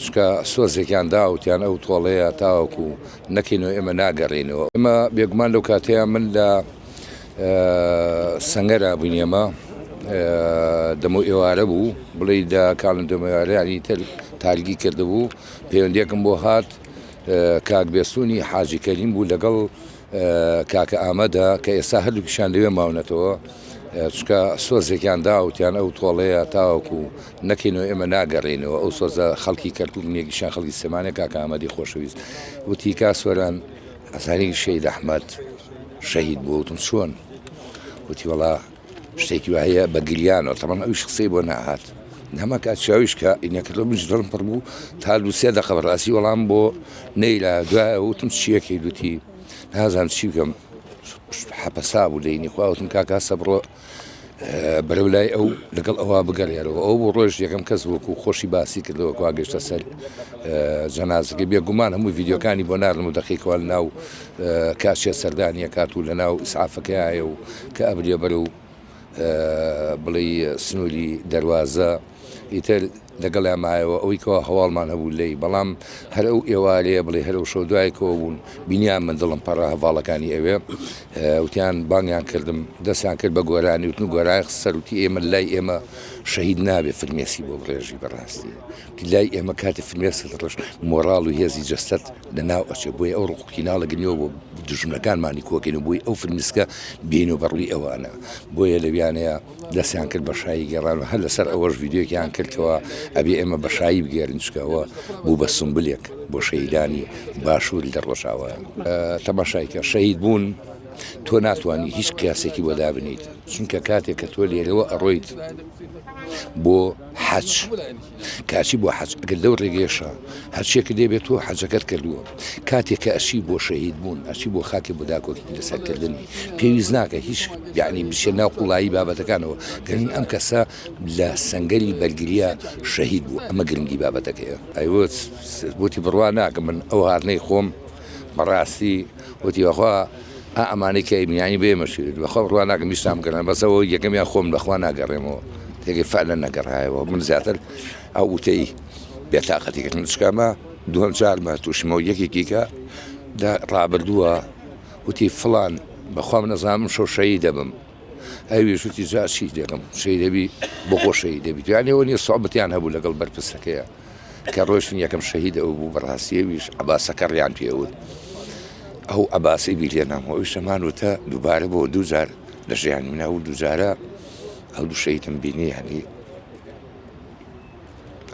چکە سۆزێکیان داوتیان ئەو تۆڵەیە تاوەکو نەکەینەوە ئێمە ناگەڕێنەوە. ئێمە بێگومان لەو کاتەیە من لە سەنگەرە بووینێمە دەمە ئێوارە بوو بڵێ دا کاڵن دەمەوارەیانی تر تارگی کردبوو پەیوەندیەکم بۆ هات کاک بێسوونی حاجی کەریم بوو لەگەڵ کاکە ئامەدە کە ئێستا هەردووکیشان لەوێ ماونەتەوە چکە سۆزێکیان داوتیان ئەو تۆڵەیە تاوەکو نەکەینەوە ئێمە ناگەڕێنەوە ئەو سۆزە خەڵکی کەرکوو نێگیشان خەڵکی سێمانە کاکە ئامەدی خۆشەویست وتی کا سوەران ئەزانی شەید ئەحمەد شەهید بوو وتم چۆن وتی وەڵا شتێکی وایە بە گریانەوە تەمان ئەویش قسەی بۆ نەهات هەمە کات شاویش کە ئینەکردەوە بنجڵم پڕ بوو تا دووسێ دەقە بەڕاستی وەڵام بۆ نەیلا دوایە وتم چیەکەی دوتی نازانم چی بکەم حەپەسا بوو لەینی خواوتم کاکە سەبڕۆ بەرەو لای ئەو لەگەڵ ئەوە بگەڕێرەوە ئەو بۆ ڕۆژ یەکەم کەس وەکو خۆشی باسی کردەوە کوا گەشتە سەر جەنازەکە بێگومان هەموو ڤیددیۆکانی بۆ ناردم و دەقیقەوە لە ناو کاشێ سەردانیە کات و لە ناو ئیسعافەکەیە و کە ئەبرێ بەرەو بڵێ سنووری دەواازە ئیتر لەگەڵ مایەوە ئەوەی کەەوە هەواڵمان هەبوو لی بەڵام هەر ئەو ئێوارەیە بڵێ هەرو شەو دوایکەوە بوون بینیان من دڵم پەڕە هەواڵەکانی ئەوێ وتیان بانگیان کردم دەستیان کرد بە گۆرانی وتن گۆرای سەروتی ئێمە لای ئێمە شەهید نابێت فرمێسی بۆ بڕێژی بەڕاستی لای ئێمە کاتی فرمێسە ڕش مۆراڵ و هێزی جەستەت لە ناو ئەچێ بۆی ئەو ڕقیناڵە گنیەوە بۆ دژمنەکانمانی کۆکەین و بۆی ئەو فرمیسکە بین و بەڕووی ئەوانە بۆیە لەویانەیە دەستیان کرد بە شایی گەڕان و هەر لەسەر ئەوەش ڤیددیۆکیان کردەوە ئەبێ ئێمە بە شایی بگەێرن چکەوە بوو بە سمبلێک بۆ شەیدانی باشووری لە ڕۆژاوە تەماشایکە شەهید بوون تۆ ناتوانانی هیچ قیاسێکی بۆ دابنیت چونکە کاتێک کە تۆ لێرەوە ئەڕۆیت بۆ حەج کاچی بۆ حەج ئەگەر لەو ڕێگەیەشە هەرچێکە دەبێت تۆ حەجەکەت کردووە کاتێک کە ئەشی بۆ شەهید بوون ئەچی بۆ خاکی بۆ داکۆکی لەسەرکردنی پێویست ناکە هیچ یعنی بچێ ناو قوڵایی بابەتەکانەوە گەرنگ ئەم کەسە لە سەنگەری بەرگریە شەهید بوو ئەمە گرنگی بابەتەکەیە ئەیوە بۆتی بڕوا ناکەم من ئەو هاتنەی خۆم بەڕاستی وتی وەخوا ئەمانەی کە ئیمنیانی بێمەشید بەخوا بڕوا ناکەم میشتام کردن بەسەوە یەکەمیان خۆم لەخوا ناگەڕێمەوە تێگەی فعلا نەگەڕایەوە من زیاتر ئەو وتەی بێتاقەتی کردن چکامە دووەم جارمە تووشمەوە یەکێکیکە ڕابردووە وتی فڵان بەخوا من نەزانم شەو شەهید دەبم ئەویش وتی جا چی دەکەم شەهید دەبی بۆ خۆ شەهید دەبیت یانەوە نیە سوحبەتیان هەبوو لەگەڵ بەرپرسەکەیە کە ڕۆیشتن یەکەم شەهید ئەو بوو بەڕاستیەویش عەباسەکە ڕیان پێوت ئەو عەباسی بیر لێ نامەوەی شەمان وتە دووبارە بۆ دوو جار لە ژیانی منە و دوو جارە هەڵدوو شەهیدم بینی هەنی